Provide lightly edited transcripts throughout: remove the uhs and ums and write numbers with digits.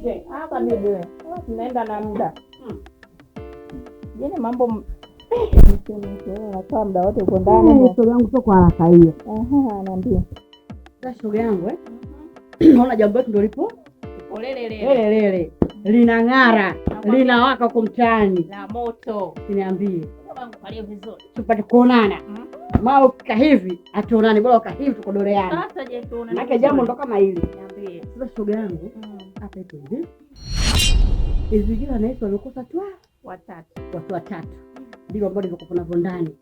nje. Hapa bibi. Tunaenda na muda. Jeni mambo kwa muda wote uko ndani. Shoga yangu sio kwa haraka hiyo. Naambia. Sasa shoga yangu naona jambo letu ndio lipo. Lele. Linang'ara, linawaka kwa mtaani. La moto. Niambie. Wangu pale vizuri. Tupate kuonana. Mao kika hivi, atuonane bora kika hivi tukodoleana. Sasa je tuonane. Maana jambo ndo kama hili. Niambie. Sasa shoga yangu, hapa iko hivi. Hizi jira naitwa walikosa tu watu watatu. Ndio ambao ndio kuna ndani.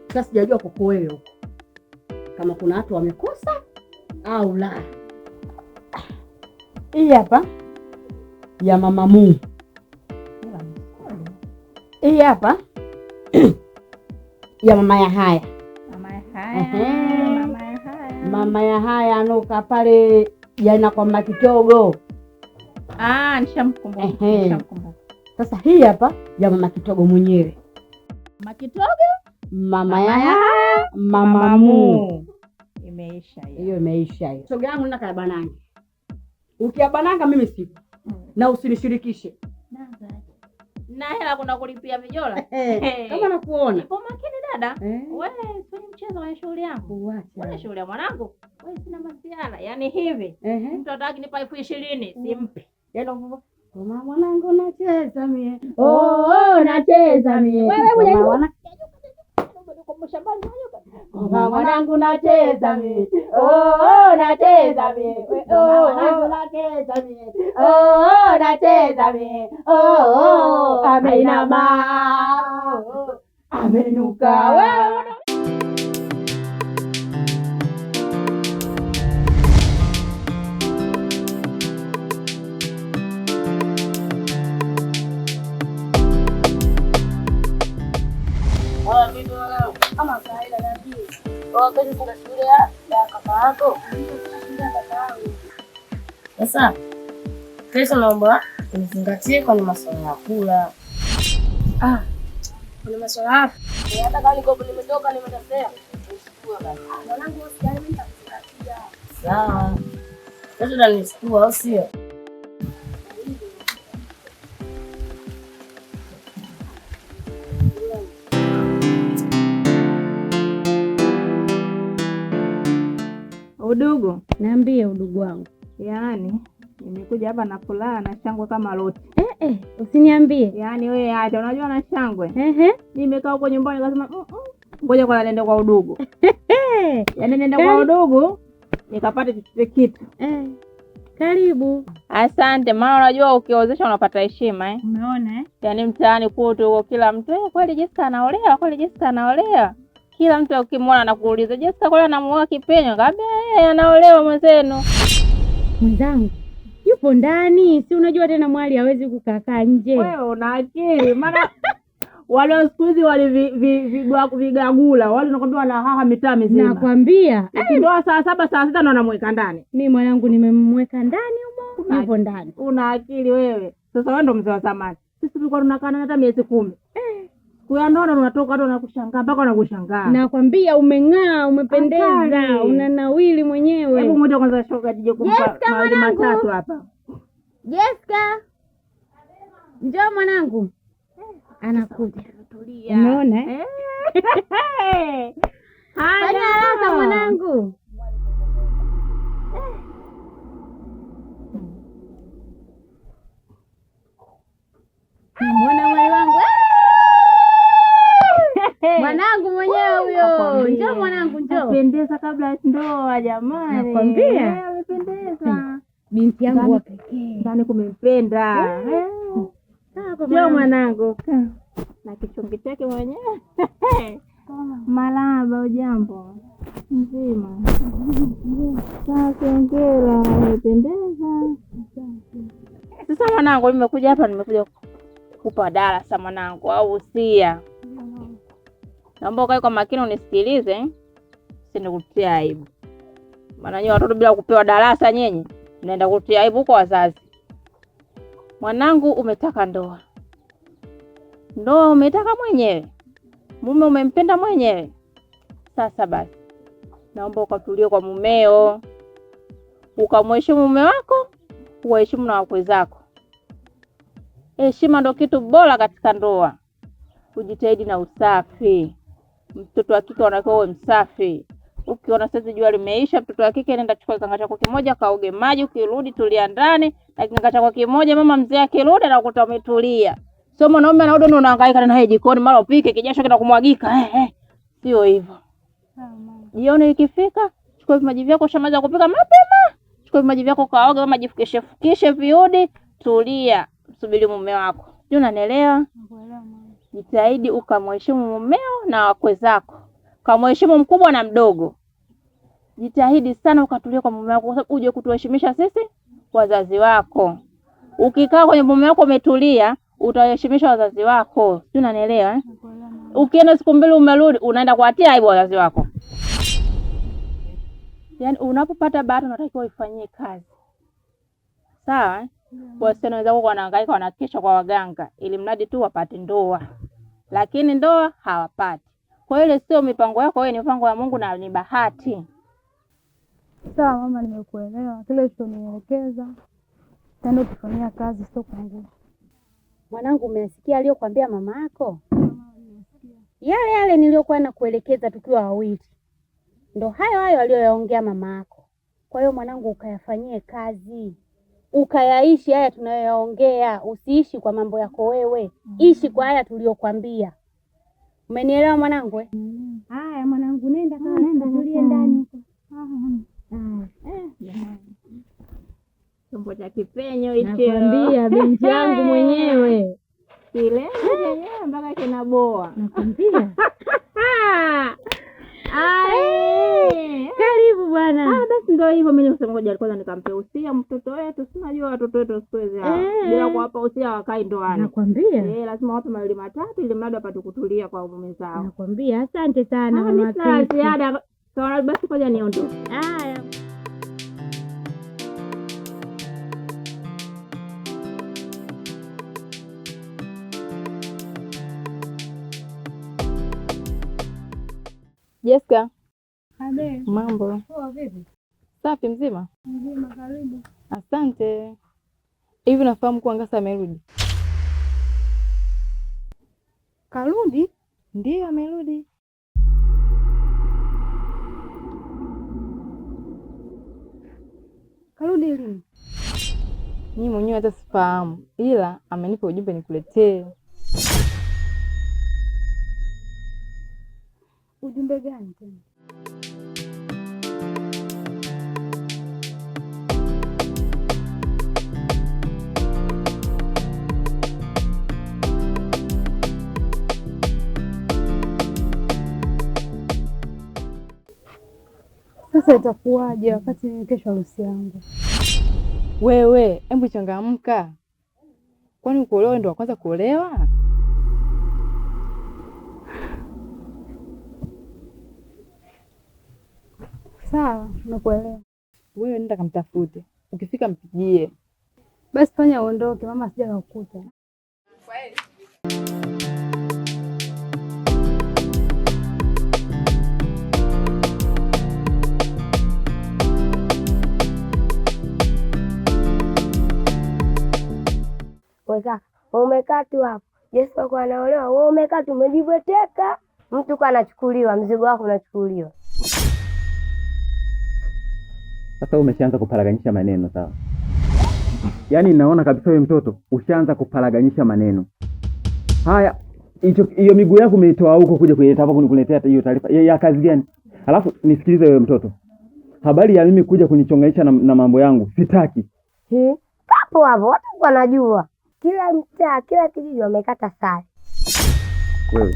Sasa sijajua kwa wewe huko. Kama kuna watu wamekosa au la. Hii hapa ya mama Mungu. Hii hapa ya mama ya haya. Mama ya haya anoka pale yana kwa Makitogo. Nishamkumbuka. Sasa hii hapa ya mama Kitogo mwenyewe. Makitogo? Mama ya haya, mama Mungu. Imeisha hiyo. Hiyo imeisha hiyo. Shoga yangu nina kaya bananga. Ukiabananga mimi sipo. Na usinishirikishe. Na hela kuna kulipia vijola. Kama nakuona. Ipo makini dada. Wewe sio mchezo wa shughuli yangu. Wewe shughuli ya mwanangu. Wewe sina masiala. Yaani hivi. Mtu ataki nipa 20,000 simpi. Yaani mama mwanangu nacheza mie. Nacheza mie. Wewe mwanangu mama mwanangu nacheza mie. Nacheza mie. Mwanangu nacheza mie. Nacheza mie. Ameinama. Amenuka. Wewe kama kawaida na pili. Kesho kuna shule ya kaka yako. Sasa kesho naomba unizingatie kwenye masuala ya kula. Kwenye masuala hapo. Hata kama niko nimetoka nimetasema. Mwanangu usijali mimi nitakuzingatia. Sawa. Kesho ndo nisikua au sio? Udugu, niambie udugu wangu. Yaani nimekuja hapa na furaha na shangwe kama loti. Usiniambie. Yaani wewe hata unajua na shangwe. Nimekaa huko nyumbani nikasema ngoja kwa nenda kwa udugu. Yaani nenda kwa udugu nikapata kitu. Karibu. Asante, maana unajua ukiozesha unapata heshima Umeona Yaani mtaani kwetu huko kila mtu kweli Jessica anaolewa, kweli Jessica anaolewa. Kila mtu ukimwona anakuuliza Jessica kweli anamuoa kipenyo? Ngambia anaolewa mwenzenu. Mwenzangu yupo ndani, si unajua tena mwali hawezi kukaa nje. Wewe una akili. Maana wale siku hizi wale vigagula wale nakwambia wana haha mitaa mizima. Nakwambia. Ndio saa 7 saa 6 ndo anamweka ndani. Mimi mwanangu nimemweka ndani huko. Yupo ndani. Una akili wewe. Sasa wewe ndo mzee wa zamani. Sisi tulikuwa tunakaa hata miezi 10. Kuyandoa unatoka hata unakushangaa mpaka unakushangaa. Nakwambia umeng'aa, umependeza, unanawili mwenyewe. Hebu ngoja kwanza shoga tuje kumpa mawili matatu hapa. Jessica. Njoo mwanangu. Anakuja. Tulia. Umeona Fanya haraka mwanangu. Mbona mwali wangu? Mwanangu mwenyewe huyo. Njoo mwanangu njoo. Apendeza kabla ya ndoa jamani. Nakwambia. Amependeza. Binti yangu wa pekee. Ndani kumempenda. Njoo mwanangu. Na kichungi chake mwenyewe. Malaba ujambo. Mzima. Sasa ongera, amependeza. Sasa mwanangu nimekuja hapa nimekuja kukupa darasa mwanangu au usia. Naomba ukae kwa makini unisikilize. Sinikutia aibu. Maana nyinyi watoto bila kupewa darasa nyenye mnaenda kutia aibu kwa wazazi. Mwanangu umetaka ndoa. Ndoa umetaka mwenyewe. Mume umempenda mwenyewe. Sasa basi. Naomba ukatulie kwa mumeo. Ukamheshimu mume wako waheshimu na wakwe zako. Heshima ndo kitu bora katika ndoa. Ujitahidi na usafi. Mtoto wa kike unatakiwa uwe msafi. Ukiona sasa jua limeisha, mtoto wa kike nenda chukua kanga chako kimoja kaoge maji, ukirudi tulia ndani, na kanga chako kimoja mama mzee akirudi na ukuta umetulia. Sio mwanaume anarudi ndo unahangaika naye jikoni mara upike kijasho kina kumwagika. Sio hivyo. Jioni ikifika, chukua maji vyako shamaza kupika mapema. Chukua maji vyako kaoge, mama jifukishe viudi, tulia, subiri mume wako. Je, unanielewa? Jitahidi ukamheshimu mumeo na wakwe zako. Kamheshimu mkubwa na mdogo. Jitahidi sana ukatulia kwa mume wako, kwa sababu uje kutuheshimisha sisi wazazi wako. Ukikaa kwenye mume wako umetulia, utaheshimisha wazazi wako. Si unanielewa? Ukienda siku mbili umerudi, unaenda kuatia aibu wazazi wako. Yaani unapopata bahati unatakiwa uifanyie kazi. Sawa? Wasichana wenzako wanahangaika wanakesha kwa waganga ili mradi tu wapate ndoa. Lakini ndoa hawapati. Kwa hiyo sio mipango yako wewe, ni mipango ya Mungu na ni bahati. Sawa mama, nimekuelewa. Kile ulichonielekeza tendo kufanyia kazi sio kwangu. Mwanangu, umesikia aliyokuambia mama yako? Yale yale niliyokuwa nakuelekeza tukiwa wawili. Ndo hayo aliyoyaongea mama yako. Kwa hiyo mwanangu, ukayafanyie kazi. Ukayaishi haya tunayoyaongea, usiishi kwa mambo yako wewe. Ishi kwa haya tuliyokuambia. Umenielewa mwanangu? Haya mwanangu, nenda tulie ndani huko. Chombo cha kipenyo hicho. Nakwambia binti yangu mwenyewe. Kile yenyewe mpaka kinaboa. Nakwambia. Karibu bwana. Basi ndio hivyo, mimi nisema ngoja kwanza nikampe usia mtoto wetu. Si unajua watoto wetu sikwezi bila kuwapa usia wakai ndoani. Nakwambia. Lazima wape mawili matatu ili mradi apate kutulia kwa mume zao. Nakwambia. Asante sana mama. Sina ziada. Sawa basi, ngoja niondoke. Haya. Jessica. Ade. Mambo. Poa vipi? Safi, mzima? Mzima, karibu. Asante. Hivi nafahamu kuwa Ngasa amerudi? Karudi? Ndiyo, amerudi. Karudi lini? Mimi mwenyewe hata sifahamu, ila amenipa ujumbe nikuletee. Ujumbe gani tena? Sasa itakuwaje wakati ni kesho harusi yangu? Wewe, hebu changamka. Kwani kuolewa ndio kwanza kuolewa? Sawa, nimekuelewa. Wewe nenda kamtafute. Ukifika mpigie. Basi fanya uondoke, mama asija kukuta. Weka, umekaa tu hapo. Yesu kwa anaolewa, wewe umekaa tu umejibweteka. Mtu kwa anachukuliwa, mzigo wako unachukuliwa. Sasa umeshaanza kuparaganyisha maneno, sawa? Yaani naona kabisa wewe mtoto ushaanza kuparaganyisha maneno. Haya, hiyo miguu yako umeitoa huko kuja kuleta hapa kunikuletea hiyo taarifa. Ya kazi gani? Alafu nisikilize wewe mtoto. Habari ya mimi kuja kunichonganisha na mambo yangu sitaki. Hapo hapo watu wanajua. Kila mtaa, kila kijiji wamekata sare. Wewe.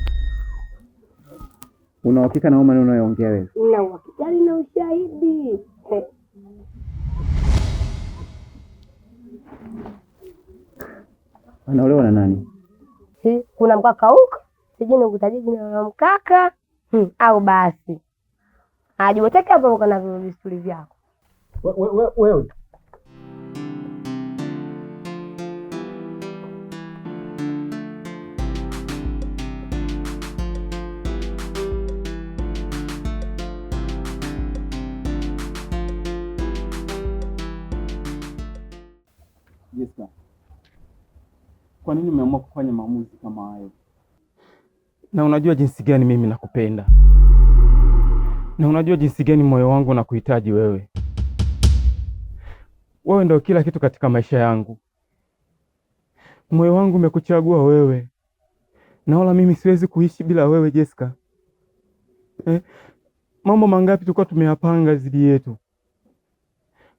Una uhakika na maneno unayoongea wewe? Nina uhakika na ushahidi. Anaolewa na nani? Kuna mkaka huko. Sijui nikutajia jina la mkaka. Au basi. Ajiboteka hapo uko na vistuli vyako. Wewe. Jessica, kwa nini umeamua kufanya maamuzi kama hayo? Na unajua jinsi gani mimi nakupenda, na unajua jinsi gani moyo wangu nakuhitaji wewe. Wewe ndio kila kitu katika maisha yangu. Moyo wangu umekuchagua wewe, na wala mimi siwezi kuishi bila wewe Jessica. Mambo mangapi tulikuwa tumeyapanga zidi yetu,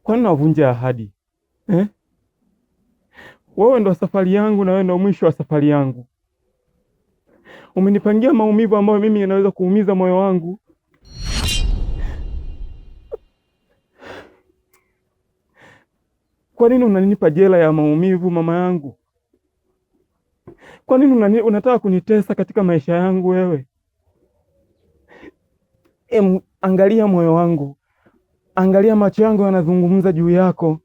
kwa nini unavunja ahadi? Wewe ndo safari yangu na wewe ndo mwisho wa safari yangu. Umenipangia maumivu ambayo mimi yanaweza kuumiza moyo wangu. Kwa nini unanipa jela ya maumivu mama yangu? Kwa nini unataka kunitesa katika maisha yangu wewe? Angalia moyo wangu. Angalia macho yangu yanazungumza juu yako.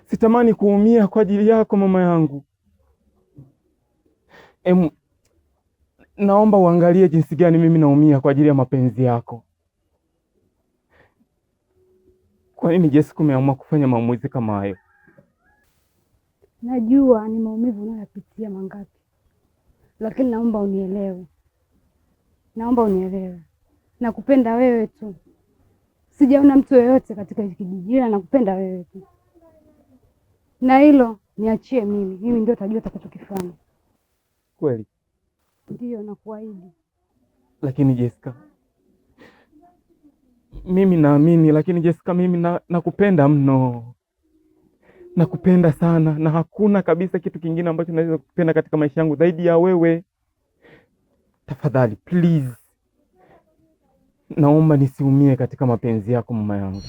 Sitamani kuumia kwa ajili yako mama yangu. Naomba uangalie jinsi gani mimi naumia kwa ajili ya mapenzi yako. Kwa nini Jessica umeamua kufanya maamuzi kama hayo? Najua ni maumivu unayopitia mangapi, lakini naomba unielewe. Nakupenda wewe tu, sijaona mtu yeyote katika hiki kijiji, nakupenda wewe tu, na hilo niachie mimi ndio tajua atakachokifanya. Kweli? Ndio, nakuahidi. Lakini Jessica, mimi naamini, lakini Jessica, mimi nakupenda mno. Nakupenda sana, na hakuna kabisa kitu kingine ambacho naweza kupenda katika maisha yangu zaidi ya wewe. Tafadhali, please. Naomba nisiumie katika mapenzi yako mama yangu.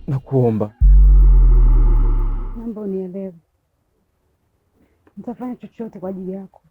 Nakuomba. Naomba unielewe. Nitafanya chochote kwa ajili yako.